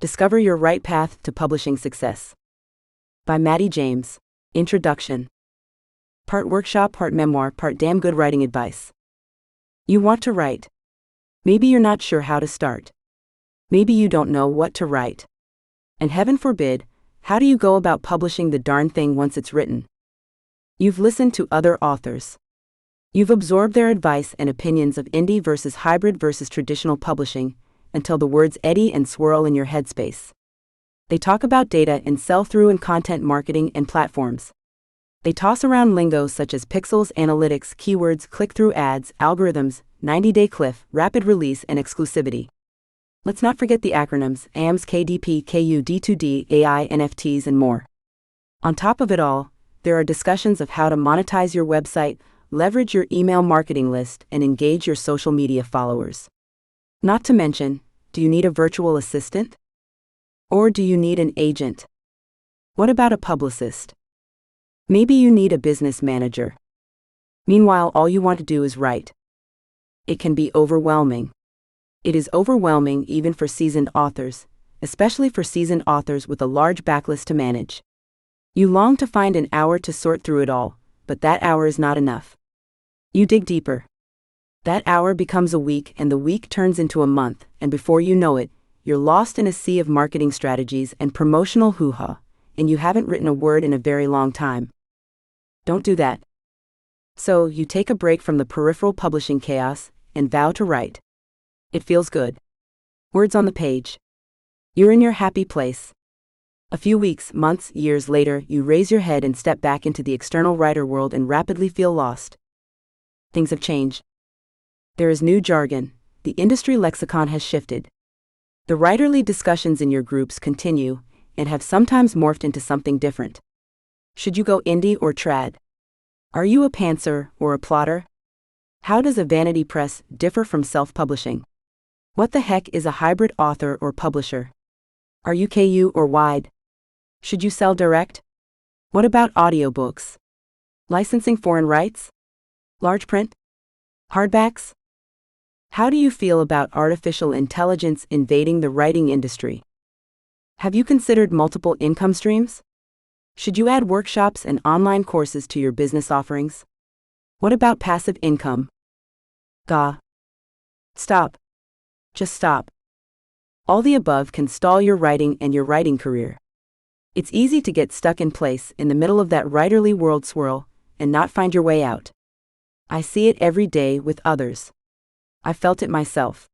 Discover Your Right Path to Publishing Success. By Maddie James. Introduction. Part workshop, part memoir, part damn good writing advice. You want to write. Maybe you're not sure how to start. Maybe you don't know what to write. And heaven forbid, how do you go about publishing the darn thing once it's written? You've listened to other authors. You've absorbed their advice and opinions of indie versus hybrid versus traditional publishing, until the words eddy and swirl in your headspace. They talk about data and sell-through and content marketing and platforms. They toss around lingo such as pixels, analytics, keywords, click-through ads, algorithms, 90-day cliff, rapid release, and exclusivity. Let's not forget the acronyms AMS, KDP, KU, D2D, AI, NFTs, and more. On top of it all, there are discussions of how to monetize your website, leverage your email marketing list, and engage your social media followers. Not to mention, do you need a virtual assistant? Or do you need an agent? What about a publicist? Maybe you need a business manager. Meanwhile, all you want to do is write. It can be overwhelming. It is overwhelming even for seasoned authors, especially for seasoned authors with a large backlist to manage. You long to find an hour to sort through it all, but that hour is not enough. You dig deeper. That hour becomes a week, and the week turns into a month, and before you know it, you're lost in a sea of marketing strategies and promotional hoo-ha, and you haven't written a word in a very long time. Don't do that. So, you take a break from the peripheral publishing chaos and vow to write. It feels good. Words on the page. You're in your happy place. A few weeks, months, years later, you raise your head and step back into the external writer world and rapidly feel lost. Things have changed. There is new jargon. The industry lexicon has shifted. The writerly discussions in your groups continue and have sometimes morphed into something different. Should you go indie or trad? Are you a pantser or a plotter? How does a vanity press differ from self-publishing? What the heck is a hybrid author or publisher? Are you KU or wide? Should you sell direct? What about audiobooks? Licensing foreign rights? Large print? Hardbacks? How do you feel about artificial intelligence invading the writing industry? Have you considered multiple income streams? Should you add workshops and online courses to your business offerings? What about passive income? Stop. Just stop. All the above can stall your writing and your writing career. It's easy to get stuck in place in the middle of that writerly world swirl and not find your way out. I see it every day with others. I felt it myself.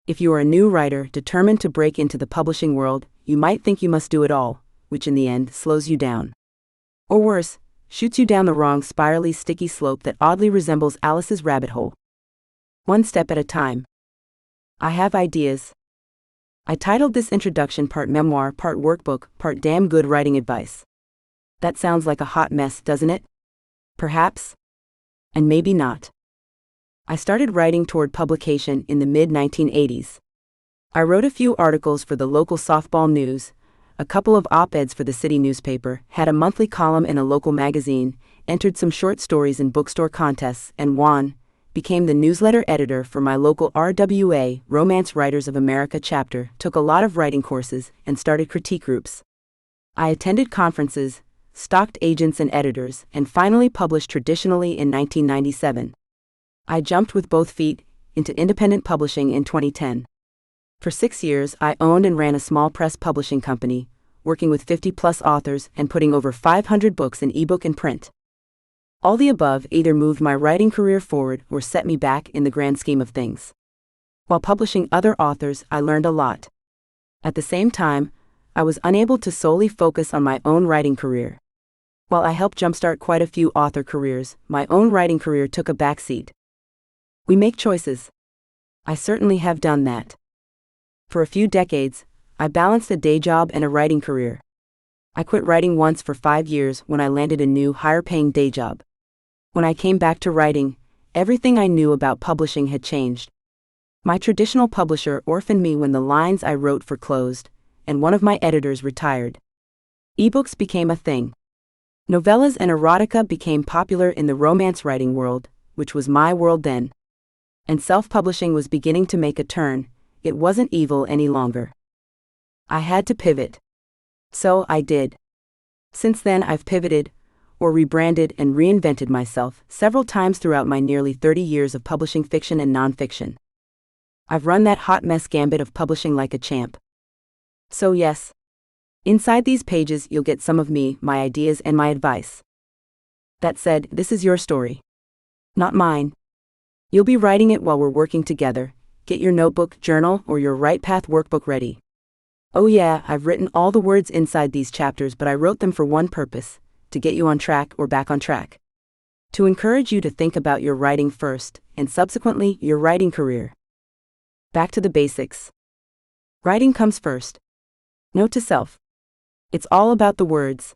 If you are a new writer determined to break into the publishing world, you might think you must do it all, which in the end slows you down. Or worse, shoots you down the wrong spirally sticky slope that oddly resembles Alice's rabbit hole. One step at a time. I have ideas. I titled this introduction part memoir, part workbook, part damn good writing advice. That sounds like a hot mess, doesn't it? Perhaps. And maybe not. I started writing toward publication in the mid-1980s. I wrote a few articles for the local softball news, a couple of op-eds for the city newspaper, had a monthly column in a local magazine, entered some short stories in bookstore contests, and became the newsletter editor for my local RWA, Romance Writers of America chapter, took a lot of writing courses, and started critique groups. I attended conferences, stalked agents and editors, and finally published traditionally in 1997. I jumped with both feet into independent publishing in 2010. For 6 years, I owned and ran a small press publishing company, working with 50-plus authors and putting over 500 books in ebook and print. All the above either moved my writing career forward or set me back in the grand scheme of things. While publishing other authors, I learned a lot. At the same time, I was unable to solely focus on my own writing career. While I helped jumpstart quite a few author careers, my own writing career took a backseat. We make choices. I certainly have done that. For a few decades, I balanced a day job and a writing career. I quit writing once for 5 years when I landed a new, higher-paying day job. When I came back to writing, everything I knew about publishing had changed. My traditional publisher orphaned me when the lines I wrote for closed, and one of my editors retired. Ebooks became a thing. Novellas and erotica became popular in the romance writing world, which was my world then. And self-publishing was beginning to make a turn. It wasn't evil any longer. I had to pivot. So I did. Since then, I've pivoted, or rebranded and reinvented myself several times throughout my nearly 30 years of publishing fiction and nonfiction. I've run that hot mess gambit of publishing like a champ. So yes, inside these pages you'll get some of me, my ideas, and my advice. That said, this is your story, not mine. You'll be writing it while we're working together. Get your notebook, journal, or your Right Path workbook ready. Oh yeah, I've written all the words inside these chapters, but I wrote them for one purpose: to get you on track or back on track. To encourage you to think about your writing first, and subsequently your writing career. Back to the basics. Writing comes first. Note to self. It's all about the words.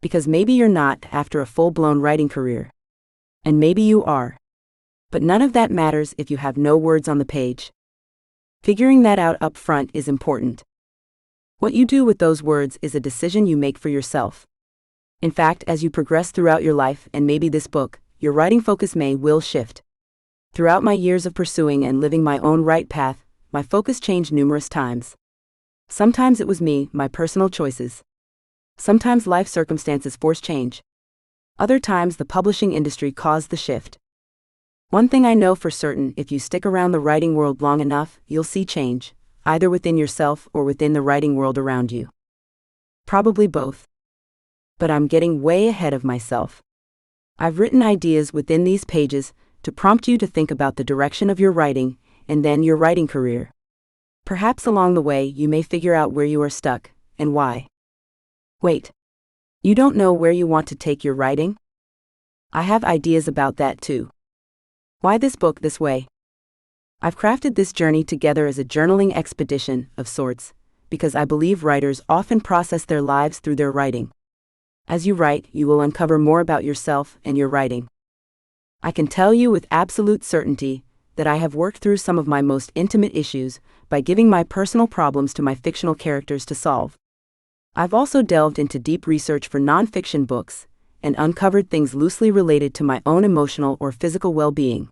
Because maybe you're not after a full-blown writing career. And maybe you are. But none of that matters if you have no words on the page. Figuring that out up front is important. What you do with those words is a decision you make for yourself. In fact, as you progress throughout your life and maybe this book, your writing focus will shift. Throughout my years of pursuing and living my own right path, my focus changed numerous times. Sometimes it was me, my personal choices. Sometimes life circumstances forced change. Other times the publishing industry caused the shift. One thing I know for certain: if you stick around the writing world long enough, you'll see change, either within yourself or within the writing world around you. Probably both. But I'm getting way ahead of myself. I've written ideas within these pages to prompt you to think about the direction of your writing, and then your writing career. Perhaps along the way you may figure out where you are stuck, and why. Wait. You don't know where you want to take your writing? I have ideas about that too. Why this book this way? I've crafted this journey together as a journaling expedition of sorts, because I believe writers often process their lives through their writing. As you write, you will uncover more about yourself and your writing. I can tell you with absolute certainty that I have worked through some of my most intimate issues by giving my personal problems to my fictional characters to solve. I've also delved into deep research for nonfiction books and uncovered things loosely related to my own emotional or physical well-being.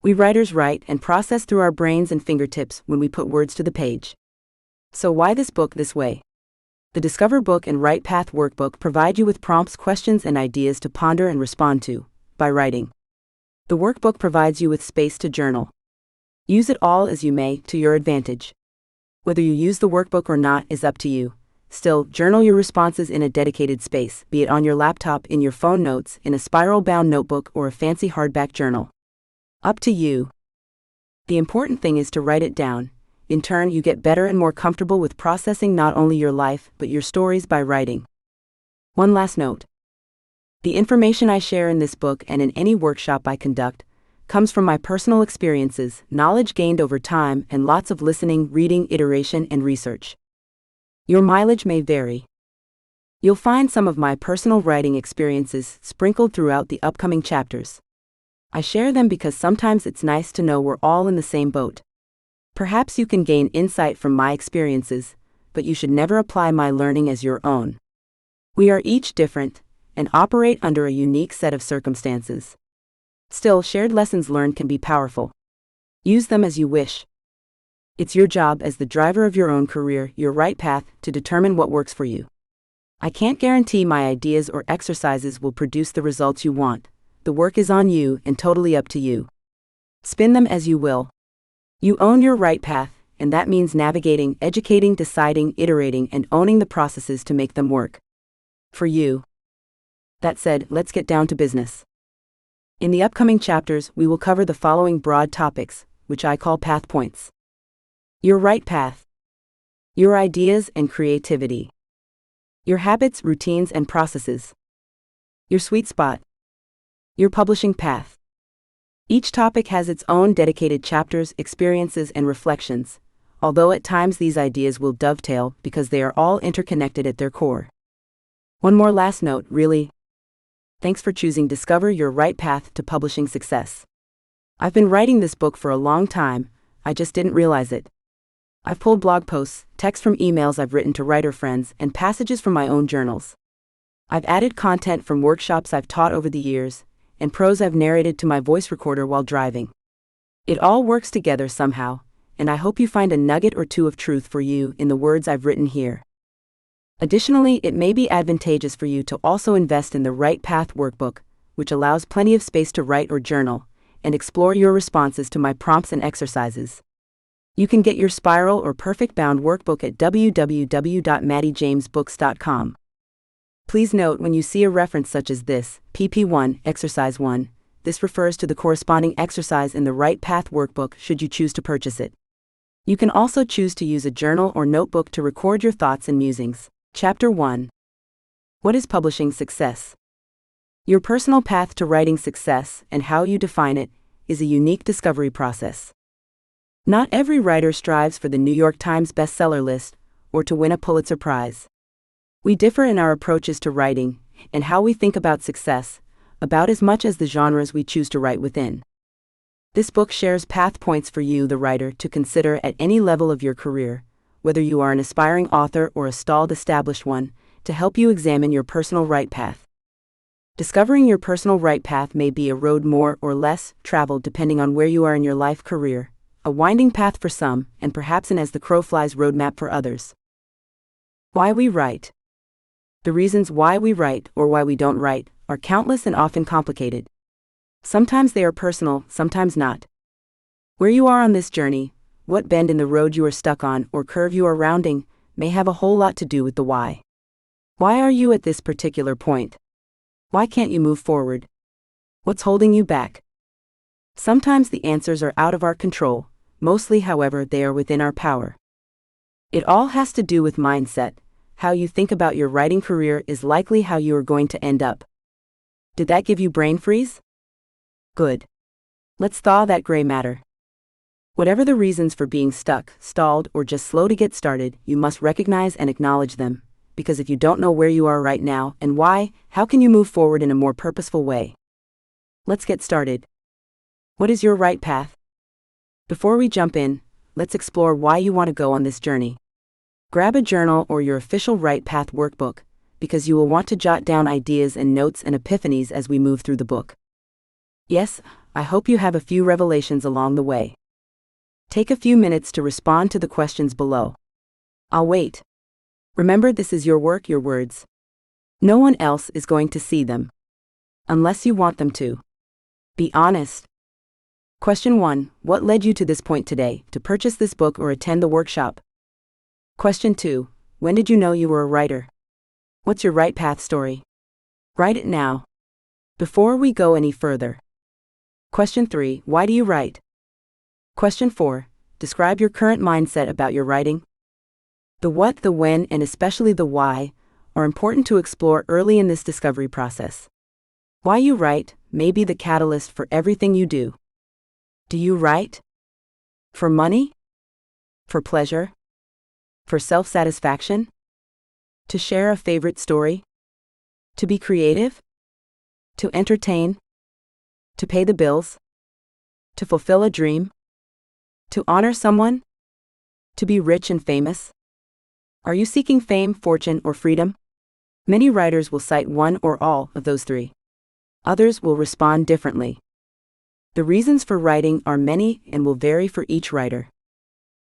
We writers write and process through our brains and fingertips when we put words to the page. So why this book this way? The Discover Book and Right Path workbook provide you with prompts, questions, and ideas to ponder and respond to by writing. The workbook provides you with space to journal. Use it all as you may, to your advantage. Whether you use the workbook or not is up to you. Still, journal your responses in a dedicated space, be it on your laptop, in your phone notes, in a spiral-bound notebook, or a fancy hardback journal. Up to you. The important thing is to write it down. In turn, you get better and more comfortable with processing not only your life, but your stories by writing. One last note. The information I share in this book and in any workshop I conduct comes from my personal experiences, knowledge gained over time, and lots of listening, reading, iteration, and research. Your mileage may vary. You'll find some of my personal writing experiences sprinkled throughout the upcoming chapters. I share them because sometimes it's nice to know we're all in the same boat. Perhaps you can gain insight from my experiences, but you should never apply my learning as your own. We are each different, and operate under a unique set of circumstances. Still, shared lessons learned can be powerful. Use them as you wish. It's your job as the driver of your own career, your right path, to determine what works for you. I can't guarantee my ideas or exercises will produce the results you want. The work is on you and totally up to you. Spin them as you will. You own your right path, and that means navigating, educating, deciding, iterating, and owning the processes to make them work for you. That said, let's get down to business. In the upcoming chapters, we will cover the following broad topics, which I call path points. Your right path. Your ideas and creativity. Your habits, routines, and processes. Your sweet spot. Your publishing path. Each topic has its own dedicated chapters, experiences, and reflections, although at times these ideas will dovetail because they are all interconnected at their core. One more last note, really. Thanks for choosing Discover Your Right Path to Publishing Success. I've been writing this book for a long time, I just didn't realize it. I've pulled blog posts, texts from emails I've written to writer friends, and passages from my own journals. I've added content from workshops I've taught over the years, and prose I've narrated to my voice recorder while driving. It all works together somehow, and I hope you find a nugget or two of truth for you in the words I've written here. Additionally, it may be advantageous for you to also invest in the Write Path workbook, which allows plenty of space to write or journal, and explore your responses to my prompts and exercises. You can get your spiral or perfect bound workbook at www.mattyjamesbooks.com. Please note when you see a reference such as this, PP1, Exercise 1, this refers to the corresponding exercise in the Write Path workbook should you choose to purchase it. You can also choose to use a journal or notebook to record your thoughts and musings. Chapter 1. What is publishing success? Your personal path to writing success, and how you define it, is a unique discovery process. Not every writer strives for the New York Times bestseller list, or to win a Pulitzer Prize. We differ in our approaches to writing, and how we think about success, about as much as the genres we choose to write within. This book shares path points for you, the writer, to consider at any level of your career, whether you are an aspiring author or a stalled established one, to help you examine your personal write path. Discovering your personal write path may be a road more or less traveled depending on where you are in your life career, a winding path for some, and perhaps an as the crow flies roadmap for others. Why we write. The reasons why we write, or why we don't write, are countless and often complicated. Sometimes they are personal, sometimes not. Where you are on this journey, what bend in the road you are stuck on or curve you are rounding, may have a whole lot to do with the why. Why are you at this particular point? Why can't you move forward? What's holding you back? Sometimes the answers are out of our control, mostly, however, they are within our power. It all has to do with mindset. How you think about your writing career is likely how you are going to end up. Did that give you brain freeze? Good. Let's thaw that gray matter. Whatever the reasons for being stuck, stalled, or just slow to get started, you must recognize and acknowledge them, because if you don't know where you are right now and why, how can you move forward in a more purposeful way? Let's get started. What is your write path? Before we jump in, let's explore why you want to go on this journey. Grab a journal or your official Write Path workbook, because you will want to jot down ideas and notes and epiphanies as we move through the book. Yes, I hope you have a few revelations along the way. Take a few minutes to respond to the questions below. I'll wait. Remember, this is your work, your words. No one else is going to see them. Unless you want them to. Be honest. Question 1. What led you to this point today, to purchase this book or attend the workshop? Question 2. When did you know you were a writer? What's your write path story? Write it now. Before we go any further. Question 3. Why do you write? Question 4. Describe your current mindset about your writing. The what, the when, and especially the why are important to explore early in this discovery process. Why you write may be the catalyst for everything you do. Do you write? For money? For pleasure? For self-satisfaction? To share a favorite story? To be creative? To entertain? To pay the bills? To fulfill a dream? To honor someone? To be rich and famous? Are you seeking fame, fortune, or freedom? Many writers will cite one or all of those three. Others will respond differently. The reasons for writing are many and will vary for each writer.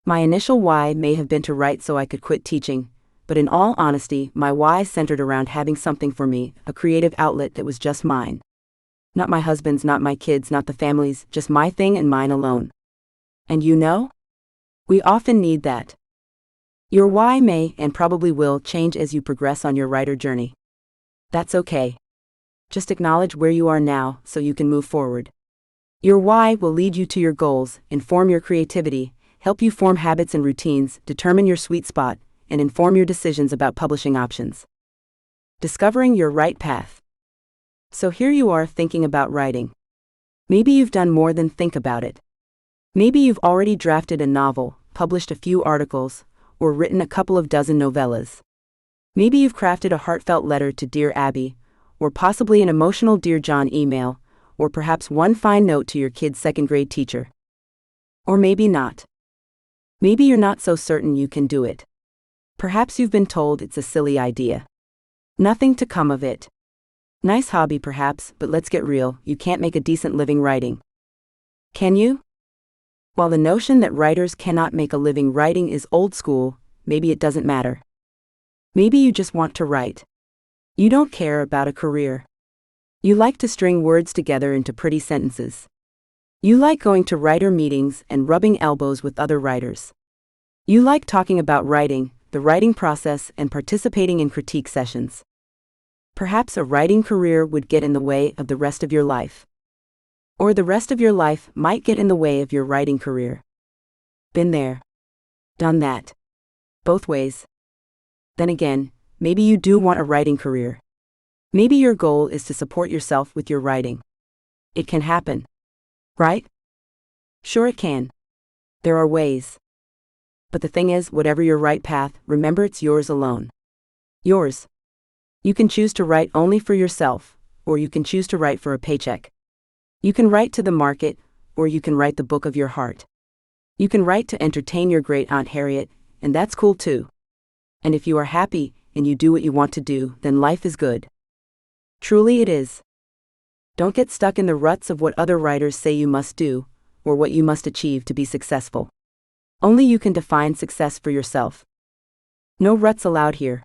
My initial why may have been to write so I could quit teaching, but in all honesty, my why centered around having something for me, a creative outlet that was just mine. Not my husband's, not my kids', not the family's, just my thing and mine alone. And you know? We often need that. Your why may and probably will change as you progress on your writer journey. That's okay. Just acknowledge where you are now so you can move forward. Your why will lead you to your goals, inform your creativity, help you form habits and routines, determine your sweet spot, and inform your decisions about publishing options. Discovering your write path. So here you are thinking about writing. Maybe you've done more than think about it. Maybe you've already drafted a novel, published a few articles, or written a couple of dozen novellas. Maybe you've crafted a heartfelt letter to Dear Abby, or possibly an emotional Dear John email, or perhaps one fine note to your kid's second-grade teacher. Or maybe not. Maybe you're not so certain you can do it. Perhaps you've been told it's a silly idea. Nothing to come of it. Nice hobby perhaps, but let's get real, you can't make a decent living writing. Can you? While the notion that writers cannot make a living writing is old school, maybe it doesn't matter. Maybe you just want to write. You don't care about a career. You like to string words together into pretty sentences. You like going to writer meetings and rubbing elbows with other writers. You like talking about writing, the writing process, and participating in critique sessions. Perhaps a writing career would get in the way of the rest of your life. Or the rest of your life might get in the way of your writing career. Been there. Done that. Both ways. Then again, maybe you do want a writing career. Maybe your goal is to support yourself with your writing. It can happen. Right? Sure it can. There are ways. But the thing is, whatever your right path, remember it's yours alone. Yours. You can choose to write only for yourself, or you can choose to write for a paycheck. You can write to the market, or you can write the book of your heart. You can write to entertain your great Aunt Harriet, and that's cool too. And if you are happy, and you do what you want to do, then life is good. Truly it is. Don't get stuck in the ruts of what other writers say you must do, or what you must achieve to be successful. Only you can define success for yourself. No ruts allowed here.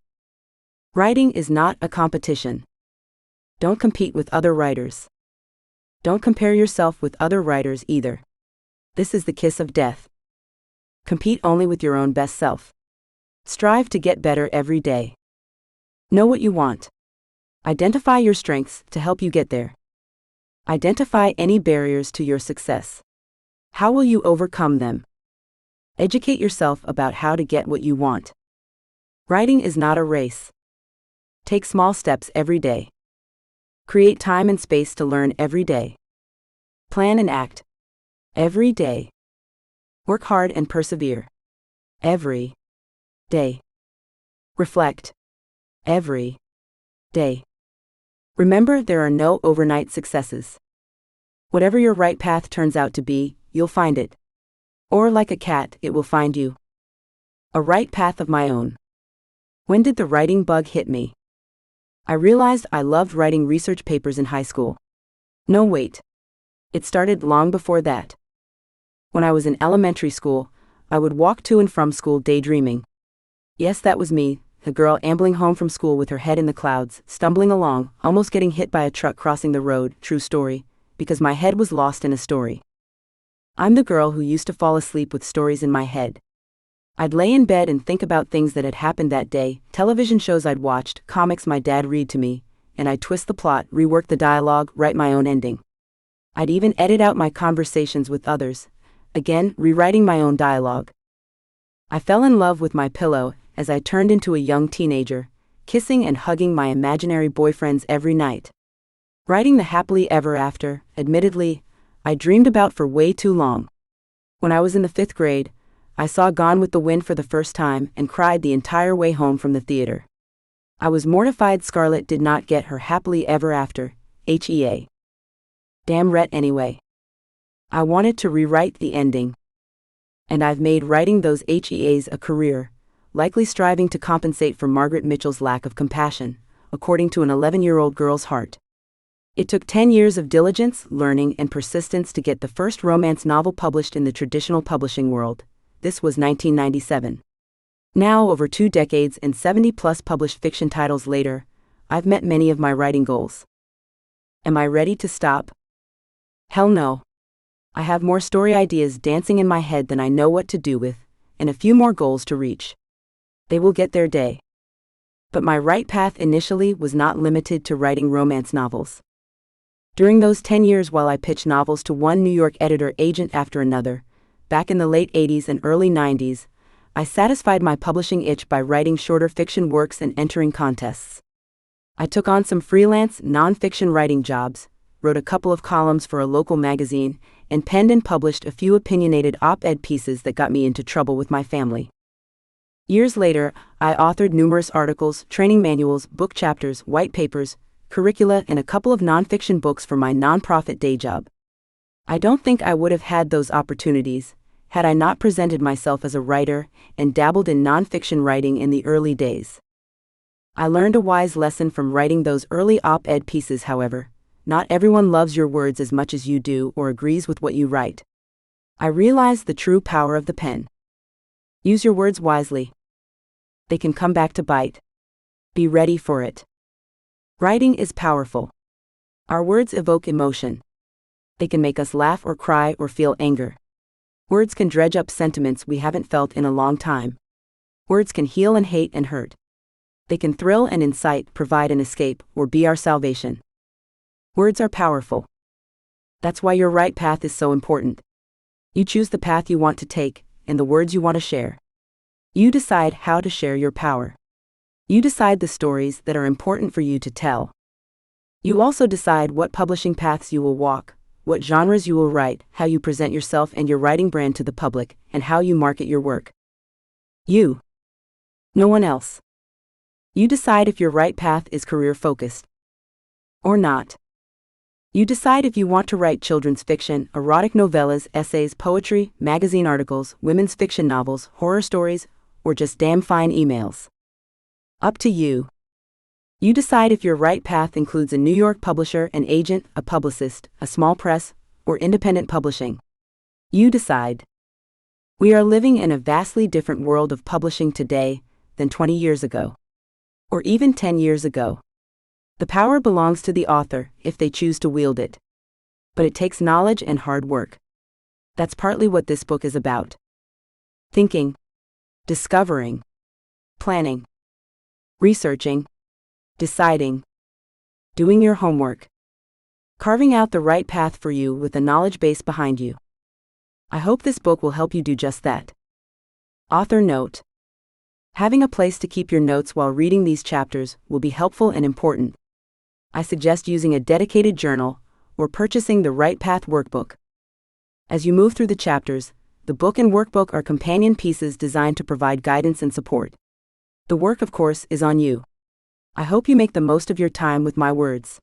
Writing is not a competition. Don't compete with other writers. Don't compare yourself with other writers either. This is the kiss of death. Compete only with your own best self. Strive to get better every day. Know what you want. Identify your strengths to help you get there. Identify any barriers to your success. How will you overcome them? Educate yourself about how to get what you want. Writing is not a race. Take small steps every day. Create time and space to learn every day. Plan and act. Every day. Work hard and persevere. Every day. Reflect. Every day. Remember, there are no overnight successes. Whatever your right path turns out to be, you'll find it. Or like a cat, it will find you. A right path of my own. When did the writing bug hit me? I realized I loved writing research papers in high school. No, wait. It started long before that. When I was in elementary school, I would walk to and from school daydreaming. Yes, that was me, the girl ambling home from school with her head in the clouds, stumbling along, almost getting hit by a truck crossing the road, true story, because my head was lost in a story. I'm the girl who used to fall asleep with stories in my head. I'd lay in bed and think about things that had happened that day, television shows I'd watched, comics my dad read to me, and I'd twist the plot, rework the dialogue, write my own ending. I'd even edit out my conversations with others, again, rewriting my own dialogue. I fell in love with my pillow as I turned into a young teenager, kissing and hugging my imaginary boyfriends every night. Writing the happily ever after, admittedly, I dreamed about for way too long. When I was in the 5th grade, I saw Gone with the Wind for the first time and cried the entire way home from the theater. I was mortified Scarlett did not get her happily ever after, HEA. Damn Rhett anyway. I wanted to rewrite the ending. And I've made writing those HEAs a career, likely striving to compensate for Margaret Mitchell's lack of compassion, according to an 11-year-old girl's heart. It took 10 years of diligence, learning, and persistence to get the first romance novel published in the traditional publishing world. This was 1997. Now, over 2 decades and 70-plus published fiction titles later, I've met many of my writing goals. Am I ready to stop? Hell no. I have more story ideas dancing in my head than I know what to do with, and a few more goals to reach. They will get their day. But my right path initially was not limited to writing romance novels. During those 10 years while I pitched novels to one New York editor agent after another, back in the late 80s and early 90s, I satisfied my publishing itch by writing shorter fiction works and entering contests. I took on some freelance, non-fiction writing jobs, wrote a couple of columns for a local magazine, and penned and published a few opinionated op-ed pieces that got me into trouble with my family. Years later, I authored numerous articles, training manuals, book chapters, white papers, curricula, and a couple of non-fiction books for my nonprofit day job. I don't think I would have had those opportunities had I not presented myself as a writer and dabbled in non-fiction writing in the early days. I learned a wise lesson from writing those early op-ed pieces, however. Not everyone loves your words as much as you do or agrees with what you write. I realize the true power of the pen. Use your words wisely. They can come back to bite. Be ready for it. Writing is powerful. Our words evoke emotion. They can make us laugh or cry or feel anger. Words can dredge up sentiments we haven't felt in a long time. Words can heal and hate and hurt. They can thrill and incite, provide an escape, or be our salvation. Words are powerful. That's why your right path is so important. You choose the path you want to take, and the words you want to share. You decide how to share your power. You decide the stories that are important for you to tell. You also decide what publishing paths you will walk, what genres you will write, how you present yourself and your writing brand to the public, and how you market your work. You. No one else. You decide if your right path is career-focused or not. You decide if you want to write children's fiction, erotic novellas, essays, poetry, magazine articles, women's fiction novels, horror stories, or just damn fine emails. Up to you. You decide if your right path includes a New York publisher, an agent, a publicist, a small press, or independent publishing. You decide. We are living in a vastly different world of publishing today than 20 years ago, or even 10 years ago. The power belongs to the author if they choose to wield it. But it takes knowledge and hard work. That's partly what this book is about. Thinking, discovering, planning, researching, deciding, doing your homework, carving out the right path for you with a knowledge base behind you. I hope this book will help you do just that. Author note: having a place to keep your notes while reading these chapters will be helpful and important. I suggest using a dedicated journal or purchasing the Right Path workbook. As you move through the chapters, the book and workbook are companion pieces designed to provide guidance and support. The work, of course, is on you. I hope you make the most of your time with my words.